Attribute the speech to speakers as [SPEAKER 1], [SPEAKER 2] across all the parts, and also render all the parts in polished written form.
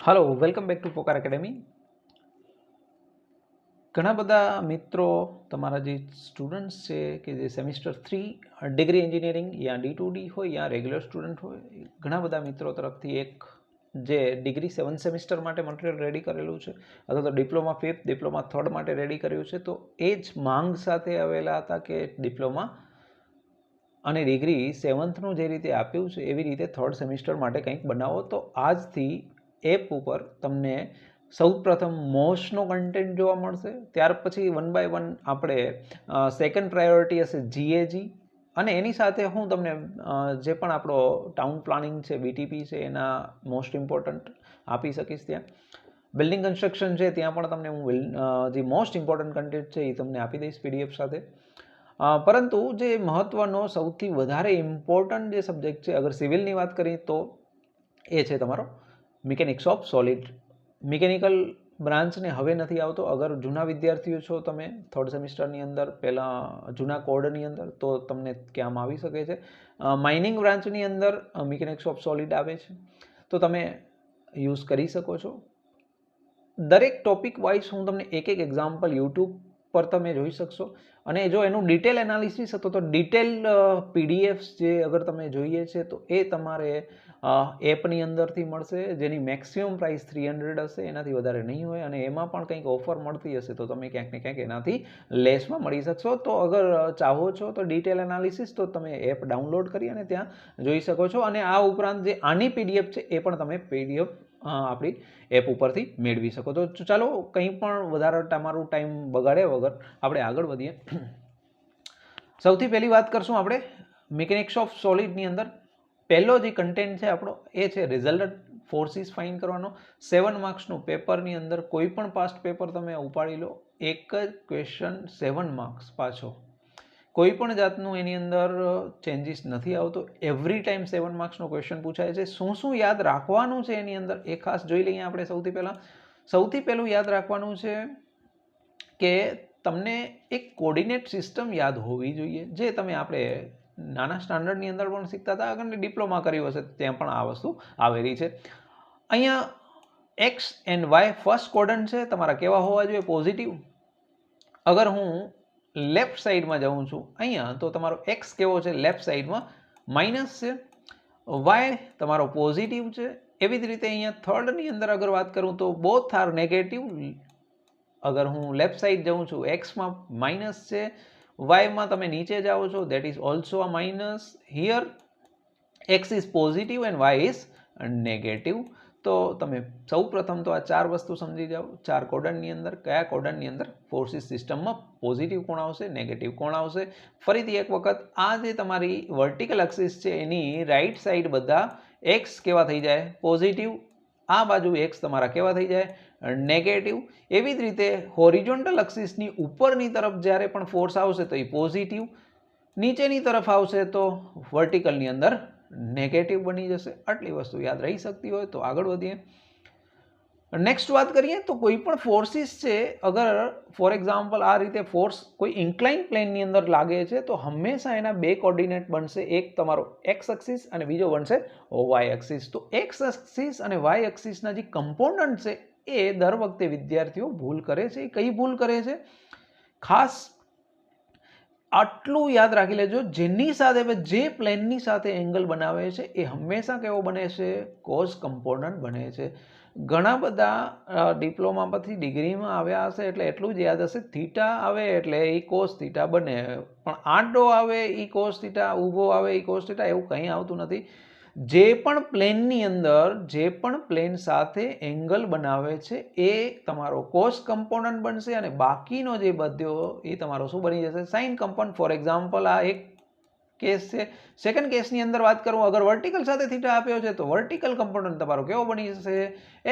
[SPEAKER 1] Hello welcome back to Pokar academy. ઘણા બધા મિત્રો તમારા જે સ્ટુડન્ટ્સ છે કે જે સેમિસ્ટર 3 ડિગ્રી એન્જિનિયરિંગ યા D2D હોય યા રેગ્યુલર સ્ટુડન્ટ હોય, ઘણા બધા મિત્રો તરફથી એક જે ડિગ્રી 7 સેમિસ્ટર માટે મટીરિયલ રેડી કરેલું છે અથવા તો ડિપ્લોમા 5th ડિપ્લોમા 3rd માટે રેડી કર્યું છે, તો એ જ માંગ સાથે આવેલા હતા કે ડિપ્લોમા અને ડિગ્રી 7thનું જે રીતે આપ્યું છે એવી રીતે 3rd સેમિસ્ટર માટે કંઈક બનાવો। તો આજથી એપ ઉપર તમને સૌપ્રથમ મોસ્ટનો કન્ટેન્ટ જોવા મળશે, ત્યાર પછી 1 બાય 1 આપણે સેકન્ડ પ્રાયોરિટી હશે GAG, અને એની સાથે હું તમને જે પણ આપણો ટાઉન પ્લાનિંગ છે, BTP છે, એના મોસ્ટ ઇમ્પોર્ટન્ટ આપી શકીશ। ત્યાં બિલ્ડિંગ કન્સ્ટ્રક્શન છે ત્યાં પણ તમને હું જે મોસ્ટ ઇમ્પોર્ટન્ટ કન્ટેન્ટ છે એ તમને આપી દઈશ PDF સાથે। પરંતુ જે મહત્ત્વનો સૌથી વધારે ઇમ્પોર્ટન્ટ જે સબ્જેક્ટ છે, અગર સિવિલની વાત કરીએ તો એ છે તમારો મિકેનિક્સ ઓફ સોલિડ। મિકેનિકલ બ્રાન્ચને હવે નથી આવતો। અગર જૂના વિદ્યાર્થીઓ છો તમે 3rd સેમિસ્ટરની અંદર પહેલાં જૂના કોડની અંદર, તો તમને ક્યામ આવી શકે છે। માઇનિંગ બ્રાન્ચની અંદર મિકેનિક્સ ઓફ સોલિડ આવે છે, તો તમે યુઝ કરી શકો છો। દરેક ટોપિક વાઇઝ હું તમને એક એક એક્ઝામ્પલ યુટ્યુબ પર તમે જોઈ શકશો, અને જો એનું ડિટેલ એનાલિસિસ હતો તો ડિટેલ PDFs જે અગર તમે જોઈએ છે તો એ તમારે એપની અંદરથી મળશે, જેની મેક્સિમમ પ્રાઇસ 300 હશે, એનાથી વધારે નહીં હોય, અને એમાં પણ કંઈક ઓફર મળતી હશે તો તમે ક્યાંક ને ક્યાંક એનાથી લેસમાં મળી શકશો। તો અગર ચાહો છો તો ડિટેલ એનાલિસિસ તો તમે એપ ડાઉનલોડ કરી અને ત્યાં જોઈ શકો છો, અને આ ઉપરાંત જે આની PDF છે એ પણ તમે PDF આપણી એપ ઉપરથી મેળવી શકો। તો ચાલો કંઈ પણ વધારે તમારું ટાઈમ બગાડ્યા વગર આપણે આગળ વધીએ। સૌથી પહેલી વાત કરશું આપણે મિકેનિક્સ ઓફ સોલિડની અંદર પહેલો જે કન્ટેન્ટ છે આપણો એ છે રિઝલ્ટન્ટ ફોર્સીસ ફાઇન્ડ કરવાનો। 7 માર્ક્સનું પેપરની અંદર કોઈ પણ પાસ્ટ પેપર તમે ઉપાડી લો, એક જ ક્વેશ્ચન 7 માર્ક્સ પાછો, કોઈ પણ જાતનું એની અંદર ચેન્જીસ નથી આવતો। એવરી ટાઈમ 7 માર્ક્સનો ક્વેશ્ચન પૂછાય છે। શું શું યાદ રાખવાનું છે એની અંદર એ ખાસ જોઈ લઈએ આપણે। સૌથી પહેલું યાદ રાખવાનું છે કે તમને એક કોર્ડિનેટ સિસ્ટમ યાદ હોવી જોઈએ, જે તમે આપણે નાના સ્ટાન્ડર્ડની અંદર પણ શીખતા હતા, આગળ ડિપ્લોમા કર્યું હશે ત્યાં પણ આ વસ્તુ આવેલી છે। અહીંયા X and Y first quadrant છે તમારા કેવા હોવા જોઈએ? પોઝિટિવ। અગર હું લેફ્ટ સાઈડમાં જાઉં છું અહીંયા, તો તમારો X કેવો છે? લેફ્ટ સાઈડમાં માઇનસ છે, Y તમારો પોઝિટિવ છે। એવી જ રીતે અહીંયા થર્ડની અંદર અગર વાત કરું તો બોથ આર નેગેટિવ। અગર હું લેફ્ટ સાઈડ જાઉં છું, એક્સમાં માઇનસ છે, વાયમાં તમે નીચે જાઓ છો, that is also a minus. Here X is positive and Y is negative. તો તમે સૌ પ્રથમ તો આ ચાર વસ્તુ સમજી જાઓ। ચાર કોડનની અંદર કયા કોડનની અંદર ફોર્સિસ સિસ્ટમમાં પોઝિટિવ કોણ આવશે, નેગેટિવ કોણ આવશે। ફરીથી એક વખત આ જે તમારી વર્ટિકલ એક્સિસ છે એની રાઈટ સાઈડ બધા એક્સ કેવા થઈ જાય? પોઝિટિવ। આ બાજુ એક્સ તમારા કેવા થઈ જાય? નેગેટિવ। એવી જ રીતે હોરિઝોન્ટલ એક્સિસની ઉપરની તરફ જ્યારે પણ ફોર્સ આવશે તો એ પોઝિટિવ, નીચેની તરફ આવશે તો વર્ટિકલની અંદર નેગેટિવ બની જશે। આટલી વસ્તુ યાદ રહી શકતી હોય તો આગળ વધીએ। નેક્સ્ટ વાત કરીએ તો કોઈ પણ ફોર્સિસ છે, અગર ફોર એક્ઝામ્પલ આ રીતે ફોર્સ કોઈ ઇન્ક્લાઇન પ્લેનની અંદર લાગે છે તો હંમેશા એના બે કોર્ડિનેટ બનશે, એક તમારો એક્સ એક્સિસ અને બીજો બનશે વાય એક્સિસ। તો એક્સ એક્સિસ અને વાય એક્સિસના જે કમ્પોનન્ટ છે એ દર વખતે વિદ્યાર્થીઓ ભૂલ કરે છે। કઈ ભૂલ કરે છે? ખાસ આટલું યાદ રાખી લેજો, જેની સાથે જે પ્લેનની સાથે એંગલ બનાવે છે એ હંમેશા કેવો બને છે? કોસ કમ્પોનન્ટ બને છે। ઘણા બધા ડિપ્લોમા પછી ડિગ્રીમાં આવ્યા હશે એટલે એટલું જ યાદ હશે, થીટા આવે એટલે એ કોસ થીટા બને, પણ આડો આવે એ કોસ થીટા, ઊભો આવે એ કોસ થીટા, એવું કંઈ આવતું નથી। જે પણ પ્લેનની અંદર જે પણ પ્લેન સાથે એંગલ બનાવે છે એ તમારો કોસ કમ્પોનન્ટ બનશે, અને બાકીનો જે બધો એ તમારો શું બની જશે? Sign component. ફોર એક્ઝામ્પલ આ એક કેસ છે। સેકન્ડ કેસની અંદર વાત કરું, અગર વર્ટિકલ સાથે થીટા આપ્યો છે તો વર્ટિકલ કમ્પોનન્ટ તમારો કેવો બની જશે?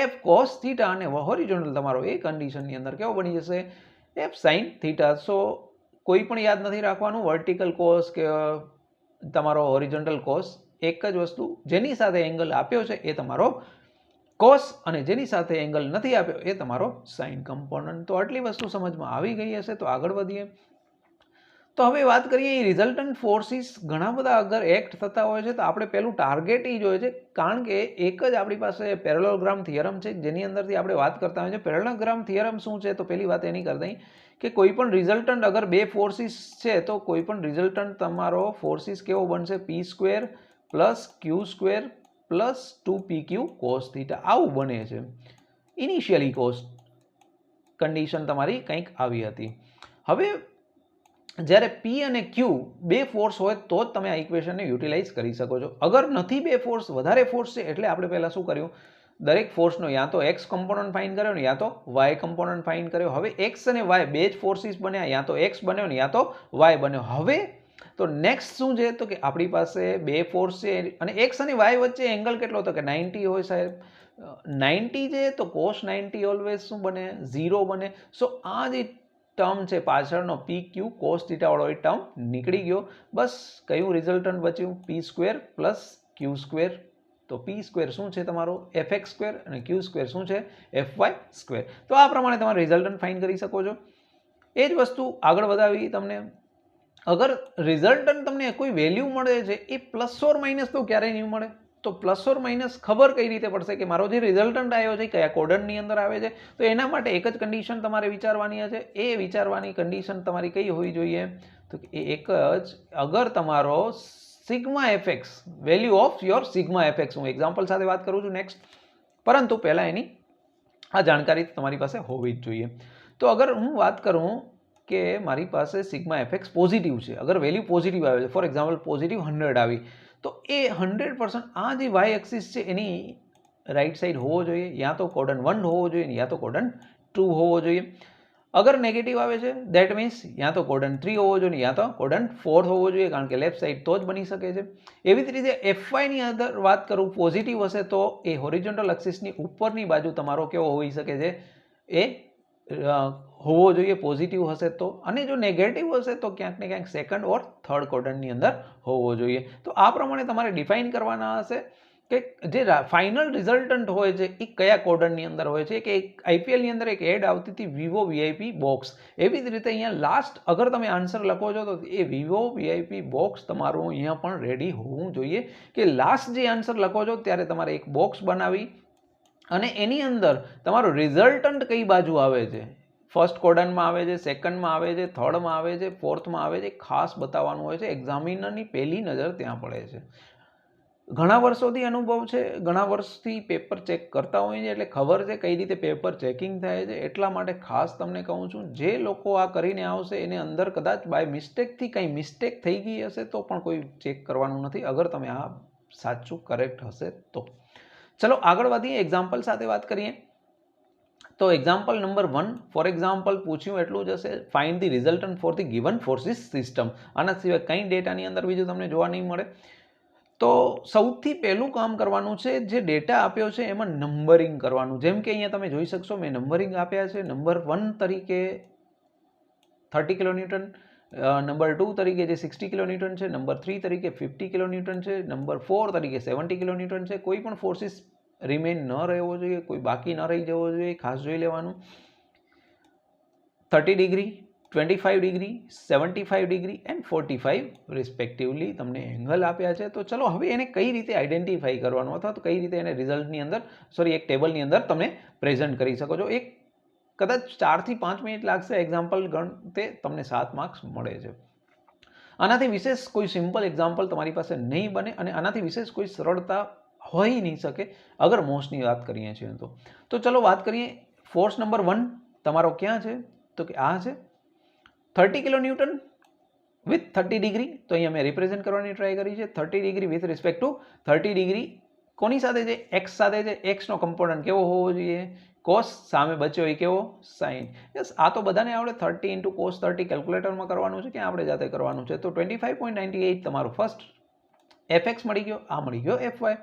[SPEAKER 1] એફ કોસ થીટા, અને હોરિઝોન્ટલ તમારો એ કન્ડિશનની અંદર કેવો બની જશે? F sine theta. સો કોઈ પણ યાદ નથી રાખવાનું, વર્ટિકલ કોસ કે તમારો હોરિઝોન્ટલ કોસ એક જ વસ્તુ। જેની સાથે એંગલ આપ્યો છે એ તમારો કોસ, અને જેની સાથે એંગલ નથી આપ્યો એ તમારો સાઇન કમ્પોનન્ટ। તો આટલી વસ્તુ સમજમાં આવી ગઈ હશે તો આગળ વધીએ। તો હવે વાત કરીએ રિઝલ્ટન્ટ ફોર્સિસ ઘણા બધા અગર એક્ટ થતા હોય છે તો આપણે પહેલું ટાર્ગેટ એ જોઈએ છે, કારણ કે એક જ આપણી પાસે પેરેલોગ્રામ થિયરમ છે જેની અંદરથી આપણે વાત કરતા હોય છે. પેરેલોગ્રામ થિયરમ શું છે? તો પહેલી વાત એની કરી દઈ કે કોઈ પણ રિઝલ્ટન્ટ અગર બે ફોર્સિસ છે તો કોઈ પણ રિઝલ્ટન્ટ તમારો ફોર્સિસ કેવો બનશે? P square plus Q square plus 2pq cos theta આવું બને છે. ઇનિશિયલી કોસ કન્ડિશન તમારી કંઈક આવી હતી. હવે જ્યારે પી અને ક્યુ બે ફોર્સ હોય તો જ તમે આ ઇક્વેશનને યુટિલાઇઝ કરી શકો છો. અગર નથી બે ફોર્સ, વધારે ફોર્સ છે, એટલે આપણે પહેલાં શું કર્યું? દરેક ફોર્સનો યા તો એક્સ કમ્પોનન્ટ ફાઇન્ડ કર્યો ને યા તો વાય કમ્પોનન્ટ ફાઇન્ડ કર્યો. હવે એક્સ અને વાય બે જ ફોર્સિસ બન્યા, યા તો એક્સ બન્યો ને યા તો વાય બન્યો. હવે તો નેક્સ્ટ શું છે? તો કે આપણી પાસે બે ફોર્સ છે અને એક્સ અને વાય વચ્ચે એંગલ કેટલો? તો કે 90 હોય સાહેબ. 90 છે તો કોસ 90 ઓલવેઝ શું બને? 0 બને. સો આ જે ટર્મ છે પાછળનો પી ક્યુ કોસ થીટા વાળો એ ટર્મ નીકળી ગયો. બસ કયું રિઝલ્ટન્ટ બચ્યું? પી સ્ક્વેર પ્લસ ક્યુ સ્ક્વેર. તો પી સ્ક્વેર શું છે તમારો? એફ એક્સ સ્ક્વેર અને ક્યુ સ્ક્વેર શું છે? F Y square. તો આ પ્રમાણે તમારે રિઝલ્ટન્ટ ફાઇન્ડ કરી શકો છો. એ જ વસ્તુ આગળ વધાવી તમને. અગર રિઝલ્ટન્ટ તમને કોઈ વેલ્યુ મળે છે એ પ્લસ ઓર માઇનસ તો ક્યારેય નહીં મળે. તો પ્લસ ઓર માઇનસ ખબર કઈ રીતે પડશે કે મારો જે રિઝલ્ટન્ટ આવ્યો છે કયા કોડનની અંદર આવે છે? તો એના માટે એક જ કન્ડિશન તમારે વિચારવાની છે. એ વિચારવાની કન્ડિશન તમારી કઈ હોવી જોઈએ? તો એ એક જ, અગર તમારો sigma FX, value of your sigma FX, હું એક્ઝામ્પલ સાથે વાત કરું છું નેક્સ્ટ, પરંતુ પહેલાં એની આ જાણકારી તમારી પાસે હોવી જ જોઈએ. તો અગર હું વાત કરું કે મારી પાસે સિગ્મા એફએક્સ પોઝિટિવ છે, અગર વેલ્યુ પોઝિટિવ આવે છે, ફોર એક્ઝામ્પલ પોઝિટિવ 100 આવી, તો એ 100% આ જે વાય એક્સિસ છે એની રાઈટ સાઈડ હોવો જોઈએ, યા તો કોડન 1 હોવો જોઈએ યા તો કોડન 2 હોવો જોઈએ. અગર નેગેટિવ આવે છે દેટ મીન્સ યા તો કોડન 3 હોવો જોઈએ યા તો કોડન 4 હોવો જોઈએ, કારણ કે લેફ્ટ સાઈડ તો જ બની શકે છે. એવી જ રીતે એફવાયની અંદર વાત કરું, પોઝિટિવ હશે તો એ હોરિઝોન્ટલ એક્સિસની ઉપરની બાજુ તમારો કેવો હોઈ શકે છે? એ હોવો જોઈએ પોઝિટિવ હશે તો. અને જો નેગેટિવ હશે તો ક્યાંક ને ક્યાંક સેકન્ડ ઓર થર્ડ ક્વોડ્રન્ટની અંદર હોવો જોઈએ. તો આ પ્રમાણે તમારે ડિફાઇન કરવાના હશે કે જે ફાઇનલ રિઝલ્ટન્ટ હોય છે એ કયા ક્વોડ્રન્ટની અંદર હોય છે. કે આઈપીએલની અંદર એક એડ આવતી હતી વિવો વીઆઈપી બોક્સ. એવી જ રીતે અહીંયા લાસ્ટ અગર તમે આન્સર લખો છો તો એ વિવો વીઆઈપી બોક્સ તમારું અહીંયા પણ રેડી હોવું જોઈએ કે લાસ્ટ જે આન્સર લખો છો ત્યારે તમારે એક બોક્સ બનાવી અને એની અંદર તમારું રિઝલ્ટન્ટ કઈ બાજુ આવે છે, ફર્સ્ટ ક્વોડ્રન્ટમાં આવે છે, સેકન્ડમાં આવે છે, થર્ડમાં આવે છે, ફોર્થમાં આવે છે, ખાસ બતાવવાનું હોય છે. એક્ઝામિનરની પહેલી નજર ત્યાં પડે છે. ઘણા વર્ષોથી અનુભવ છે, ઘણા વર્ષથી પેપર ચેક કરતા હોય છે, એટલે ખબર છે કઈ રીતે પેપર ચેકિંગ થાય છે. એટલા માટે ખાસ તમને કહું છું, જે લોકો આ કરીને આવશે એને અંદર કદાચ બાય મિસ્ટેકથી કંઈ મિસ્ટેક થઈ ગઈ હશે તો પણ કોઈ ચેક કરવાનું નથી, અગર તમે આ સાચું કરેક્ટ હશે તો. ચલો આગળ વધીએ, એક્ઝામ્પલ સાથે વાત કરીએ. તો એક્ઝામ્પલ નંબર 1 ફોર એક્ઝામ્પલ પૂછ્યું એટલું જ હશે, find the resultant for the given forces system. આના સિવાય કંઈ ડેટાની અંદર બીજું તમને જોવા નહીં મળે. તો સૌથી પહેલું કામ કરવાનું છે, જે ડેટા આપ્યો છે એમાં નંબરિંગ કરવાનું. જેમ કે અહીંયા તમે જોઈ શકશો મેં નંબરિંગ આપ્યા છે. નંબર 1 તરીકે 30 કિલોન્યુટન, નંબર 2 તરીકે જે 60 કિલોન્યુટન છે, નંબર 3 તરીકે 50 કિલોન્યુટન છે, નંબર 4 તરીકે 70 કિલોન્યુટન છે. કોઈ પણ ફોર્સિસ રિમેઇન ન રહેવો જોઈએ, કોઈ બાકી ન રહી જવો જોઈએ, ખાસ જોઈ લેવાનું. 30 degree, 25 degree, 75 degree and 45 respectively તમને એંગલ આપ્યા છે. તો ચલો હવે એને કઈ રીતે આઈડેન્ટિફાઈ કરવાનું અથવા તો કઈ રીતે એને રિઝલ્ટની અંદર એક ટેબલની અંદર તમે પ્રેઝન્ટ કરી શકો છો. એક કદાચ 4 થી 5 મિનિટ લાગશે એક્ઝામ્પલ ગણતે, તમને 7 માર્ક્સ મળે છે. આનાથી વિશેષ કોઈ સિમ્પલ એક્ઝામ્પલ તમારી પાસે નહીં બને અને આનાથી વિશેષ કોઈ સરળતા હોઈ નહીં શકે અગર મોસ્ટની વાત કરીએ છીએ તો. તો ચલો વાત કરીએ. ફોર્સ નંબર 1 તમારો ક્યાં છે? તો કે આ છે 30 કિલોન્યુટન વિથ 30 ડિગ્રી. તો અહીંયા મેં રિપ્રેઝેન્ટ કરવાની ટ્રાય કરી છે. 30 degree with respect two 30 degree કોની સાથે છે? એક્સ સાથે છે. એક્સનો કમ્પોનન્ટ કેવો હોવો જોઈએ? કોસ. સામે બચ્યો એ કેવો? સાઇન. યસ, આ તો બધાને આવડે. 30 ઇન્ટુ કોસ 30 કેલ્ક્યુલેટરમાં કરવાનું છે કે આપણે જાતે કરવાનું છે. તો 25.98 તમારું ફર્સ્ટ એફએક્સ મળી ગયો. આ મળી ગયો એફવાય.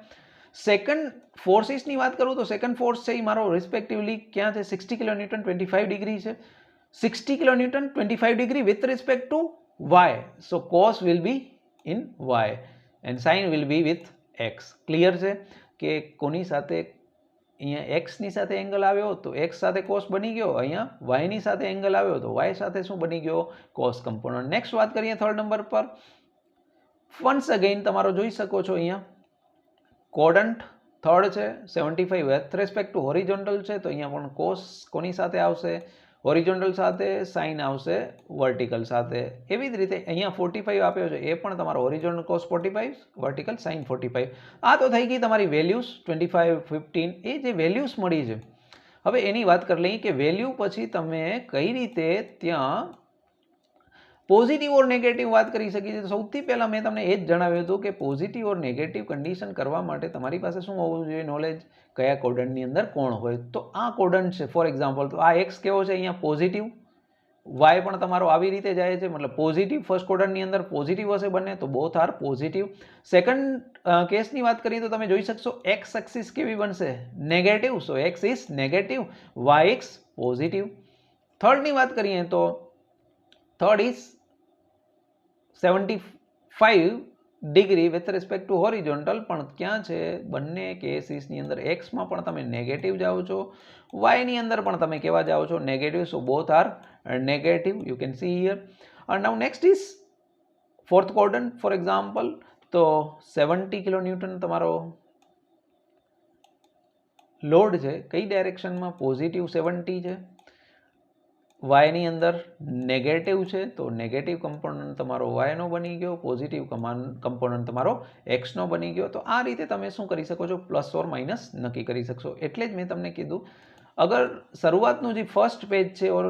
[SPEAKER 1] સેકન્ડ ફોર્સિસની વાત કરું તો સેકન્ડ ફોર્સ છે એ મારો રિસ્પેક્ટિવલી ક્યાં છે? 60 કિલોન્યુટન 25 ડિગ્રી છે. 60 kilonewton 25 degree with respect to y, so cos will be in y and sin will be with x. Clear છે કે કોની સાથે અહીંયા એક્સની સાથે એંગલ આવ્યો તો એક્સ સાથે કોસ બની ગયો, અહીંયા વાયની સાથે એંગલ આવ્યો તો વાય સાથે શું બની ગયો? Cos component. નેક્સ્ટ વાત કરીએ થર્ડ નંબર પર. વન્સ અગેઇન તમારો જોઈ શકો છો અહીંયા કોડન્ટ થર્ડ છે, 75 વિથ રેસ્પેક્ટ ટુ હોરિઝોન્ટલ છે, તો અહીંયા પણ કોસ કોની સાથે આવશે? હોરિઝોન્ટલ સાથે, સાઇન આવશે વર્ટિકલ સાથે. એવી જ રીતે અહીંયા 45 આપ્યો છે, એ પણ તમારો હોરિઝોન્ટલ કોસ 45, વર્ટિકલ સાઇન 45. આ તો થઈ ગઈ તમારી વેલ્યુઝ 25, 15, એ જે વેલ્યુઝ મળી છે. હવે એની વાત કરી લઈએ કે વેલ્યુ પછી તમે કઈ રીતે ત્યાં પોઝિટિવ ઓર નેગેટિવ વાત કરી શકીએ છીએ. સૌથી પહેલાં મેં તમને એ જ જણાવ્યું હતું કે પોઝિટિવ ઓર નેગેટિવ કન્ડિશન કરવા માટે તમારી પાસે શું હોવું જોઈએ? નોલેજ. કયા કોડન્ટની અંદર કોણ હોય. તો આ કોડન્ટ છે ફોર એક્ઝામ્પલ, તો આ એક્સ કેવો છે? અહીંયા પોઝિટિવ. વાય પણ તમારો આવી રીતે જાય છે, મતલબ પોઝિટિવ. ફર્સ્ટ કોડન્ટની અંદર પોઝિટિવ હશે બંને, તો બોથ આર પોઝિટિવ. સેકન્ડ કેસની વાત કરીએ તો તમે જોઈ શકશો એક્સ એક્સિસ કેવી બનશે? Negative. So X is negative, Y X positive. થર્ડની વાત કરીએ તો third is 75 degree with respect to horizontal, પણ ક્યાં છે? બંને કેસીસની અંદર એક્સમાં પણ તમે નેગેટિવ જાઓ છો, વાયની અંદર પણ તમે કેવા જાઓ છો? Negative. So both are negative, you can see here. And now next is fourth quadrant for example, તો 70 કિલો ન્યૂટન તમારો લોડ છે. કઈ ડાયરેક્શનમાં? પોઝિટિવ 70 છે. વાયની અંદર નેગેટિવ છે, તો નેગેટિવ કમ્પોનન્ટ તમારો વાયનો બની ગયો, પોઝિટિવ કમ્પોનન્ટ તમારો એક્સનો બની ગયો. તો આ રીતે તમે શું કરી શકો છો? પ્લસ ઓર માઇનસ નક્કી કરી શકશો. એટલે જ મેં તમને કીધું, અગર શરૂઆતનું જે ફર્સ્ટ પેજ છે ઓર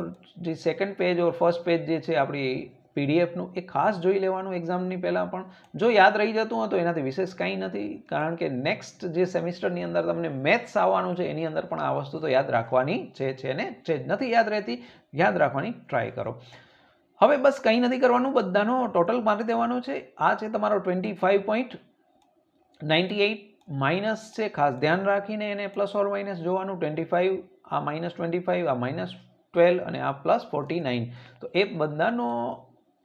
[SPEAKER 1] જે સેકન્ડ પેજ ઓર ફર્સ્ટ પેજ જે છે આપણી પીડીએફનું, એ ખાસ જોઈ લેવાનું એક્ઝામની પહેલાં. પણ જો યાદ રહી જતું હોય તો એનાથી વિશેષ કંઈ નથી, કારણ કે નેક્સ્ટ જે સેમિસ્ટરની અંદર તમને મેથ્સ આવવાનું છે એની અંદર પણ આ વસ્તુ તો યાદ રાખવાની છે ને છે. નથી યાદ રહેતી, યાદ રાખવાની ટ્રાય કરો. હવે બસ કંઈ નથી કરવાનું, બધાનો ટોટલ મારી દેવાનો છે. આ છે તમારો 25.98 માઇનસ છે, ખાસ ધ્યાન રાખીને એને પ્લસ ઓર માઇનસ જોવાનું. 25, આ -25, આ -12 અને આ +49. તો એ બધાનો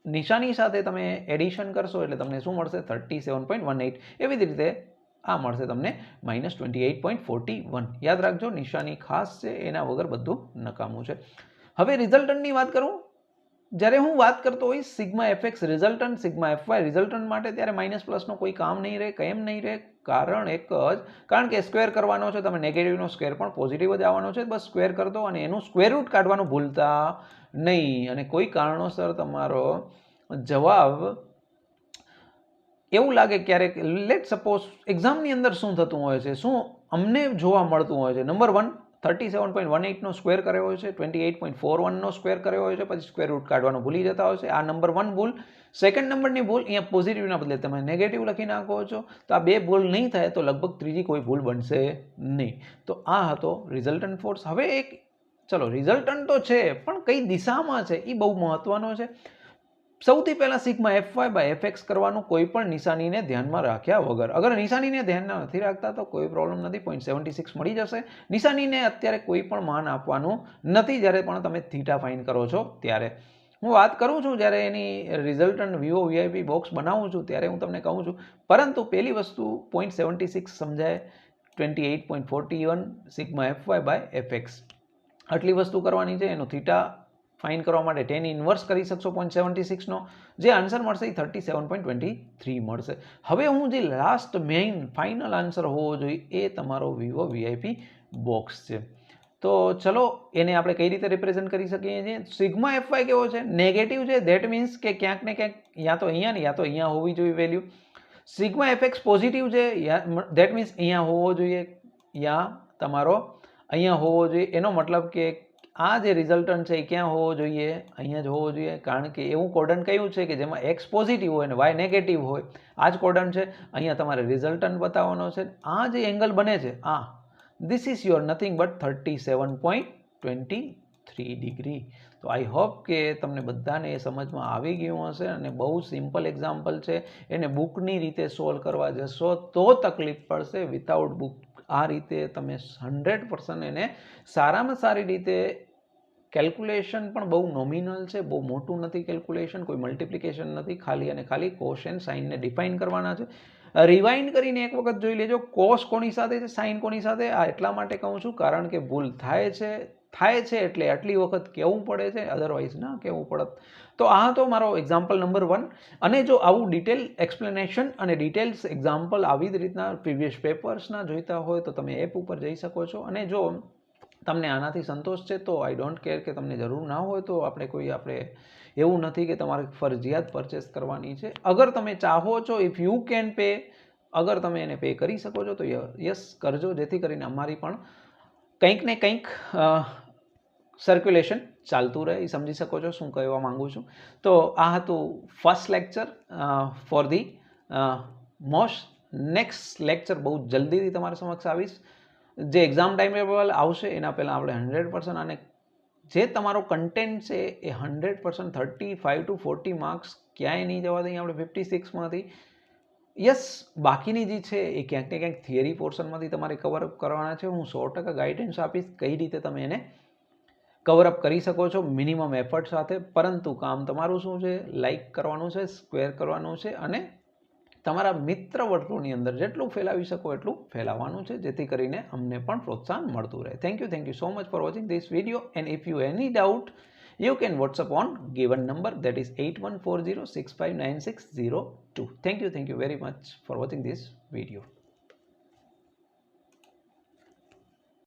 [SPEAKER 1] નિશાની સાથે તમે એડિશન કરશો એટલે તમને શું મળશે? 37.18. એવી જ રીતે આ મળશે તમને -28.41. યાદ રાખજો, નિશાની ખાસ છે, એના વગર બધું નકામું છે. હવે રિઝલ્ટન્ટની વાત કરું. જ્યારે હું વાત કરતો હોઈશ sigma FX resultant, sigma FY resultant માટે, ત્યારે માઇનસ પ્લસનો કોઈ કામ નહીં રહે. કેમ નહીં રહે? કારણ એક જ, કારણ કે સ્ક્વેર કરવાનો છે. તમે નેગેટિવનો સ્ક્વેર પણ પોઝિટિવ જ આવવાનો છે, બસ સ્ક્વેર કરી દો અને એનું સ્ક્વેર રૂટ કાઢવાનું ભૂલતા નહીં. અને કોઈ કારણોસર તમારો જવાબ એવું લાગે ક્યારેક, લેટ સપોઝ એક્ઝામની અંદર શું થતું હોય છે, શું અમને જોવા મળતું હોય છે? નંબર 1 37.18નો સ્ક્વેર કર્યો હોય છે, 28.41નો સ્ક્વેર કર્યો હોય છે, પછી સ્ક્વેર રૂટ કાઢવાનું ભૂલી જતા હોય છે. આ નંબર 1 ભૂલ. સેકન્ડ નંબરની ભૂલ, અહીંયા પોઝિટિવના બદલે તમે નેગેટિવ લખી નાખો છો. તો આ બે ભૂલ નહીં થાય તો લગભગ ત્રીજી કોઈ ભૂલ બનશે નહીં. તો આ હતો રિઝલ્ટન્ટ ફોર્સ. હવે એક ચલો, રિઝલ્ટન્ટ તો છે, પણ કઈ દિશામાં છે એ બહુ મહત્વનો છે. સૌથી પહેલાં સિગ્મા એફવાય બાય એફએક્સ કરવાનું, કોઈ પણ નિશાનીને ધ્યાનમાં રાખ્યા વગર. અગર નિશાનીને ધ્યાનમાં નથી રાખતા તો કોઈ પ્રોબ્લેમ નથી, 0.76 મળી જશે. નિશાનીને અત્યારે કોઈ પણ માન આપવાનું નથી જ્યારે પણ તમે થીટા ફાઇન કરો છો ત્યારે. હું વાત કરું છું જ્યારે એની રિઝલ્ટન્ટ વિવો વીઆઈપી બોક્સ બનાવું છું ત્યારે હું તમને કહું છું. પરંતુ પહેલી વસ્તુ 0.76 સમજાય, 28.41 સિગ્મા એફવાય બાય એફએક્સ, આટલી વસ્તુ કરવાની છે. એનો થીટા ફાઇન કરવા માટે tan ઇન્વર્સ કરી શકશો 0.76નો. જે આન્સર મળશે એ 37.23 મળશે. હવે હું જે લાસ્ટ મેઇન ફાઇનલ આન્સર હોવો જોઈએ એ તમારો વિવો વીઆઈપી બોક્સ છે. તો ચલો એને આપણે કઈ રીતે રિપ્રેઝન્ટ કરી શકીએ છીએ? સિગ્મા એફવાય કેવો છે? નેગેટિવ છે. ધેટ મીન્સ કે ક્યાંક ને ક્યાંક યા તો અહીંયા ને યા તો અહીંયા હોવી જોઈએ વેલ્યુ. સિગ્મા એફએક્સ પોઝિટિવ છે, ધેટ મીન્સ અહીંયા હોવો જોઈએ, યા તમારો અહીંયા હોવો જોઈએ. એનો મતલબ કે આ જે રિઝલ્ટન્ટ છે એ ક્યાં હોવો જોઈએ? અહીંયા જ હોવો જોઈએ, કારણ કે એવું કોડન્ટ કયું છે કે જેમાં એક્સ પોઝિટિવ હોય અને વાય નેગેટિવ હોય. આ જ કોડન્ટ છે. અહીંયા તમારે રિઝલ્ટન્ટ બતાવવાનો છે. આ જે એંગલ બને છે, આ this is your nothing but 37.23 degree. તો આઈ હોપ કે તમને બધાને એ સમજમાં આવી ગયું હશે અને બહુ સિમ્પલ એક્ઝામ્પલ છે. એને બુકની રીતે સોલ્વ કરવા જશો તો તકલીફ પડશે. વિથઆઉટ બુક આ રીતે તમે 100% એને સારામાં સારી રીતે, કેલ્ક્યુલેશન પણ બહુ નોમિનલ છે, બહુ મોટું નથી કેલ્ક્યુલેશન, કોઈ મલ્ટિપ્લિકેશન નથી, ખાલી અને ખાલી કોસ એન્ડ સાઇનને ડિફાઇન કરવાના છે. રિવાઇન્ડ કરીને એક વખત જોઈ લેજો કોસ કોની સાથે છે, સાઇન કોની સાથે. આ એટલા માટે કહું છું કારણ કે ભૂલ થાય છે એટલે આટલી વખત કહેવું પડે છે, અધરવાઇઝ ના કહેવું પડત. તો આ હતો મારો એક્ઝામ્પલ નંબર 1. અને જો આવું ડિટેલ એક્સપ્લેનેશન અને ડિટેલ્સ એક્ઝામ્પલ આવી જ રીતના પ્રીવિયસ પેપર્સના જોઈતા હોય તો તમે એપ ઉપર જઈ શકો છો. અને જો તમને આનાથી સંતોષ છે તો આઈ ડોન્ટ કેર કે તમને જરૂર ના હોય તો આપણે એવું નથી કે તમારે ફરજિયાત પરચેસ કરવાની છે. અગર તમે ચાહો છો, ઇફ યુ કેન પે, અગર તમે એને પે કરી શકો છો તો યસ કરજો, જેથી કરીને અમારી પણ કંઈક ને કંઈક સર્ક્યુલેશન ચાલતું રહે. એ સમજી શકો છો શું કહેવા માંગુ છું. તો આ હતું first lecture for the most. Next lecture બહુ જલ્દીથી તમારા સમક્ષ આવીશ. જે એક્ઝામ ટાઈમ આવશે એના પહેલાં આપણે 100% અને જે તમારો કન્ટેન્ટ છે એ 100% 35 to 40 માર્ક્સ ક્યાંય નહીં જવા દઈએ આપણે 56માંથી. યસ, બાકીની જે છે એ ક્યાંક ને ક્યાંક થિયરી પોર્શનમાંથી તમારે કવરઅપ કરવાના છે. હું 100% ગાઈડન્સ આપીશ કઈ રીતે તમે એને કવરઅપ કરી શકો છો મિનિમમ એફર્ટ સાથે. પરંતુ કામ તમારું શું છે, લાઇક કરવાનું છે, સ્ક્વેર કરવાનું છે અને તમારા મિત્ર વર્તુળની અંદર જેટલું ફેલાવી શકો એટલું ફેલાવવાનું છે, જેથી કરીને અમને પણ પ્રોત્સાહન મળતું રહે. Thank you so much for watching this video. And if you any doubt you can WhatsApp on given number, that is 8140659602. Thank you very much for watching this video.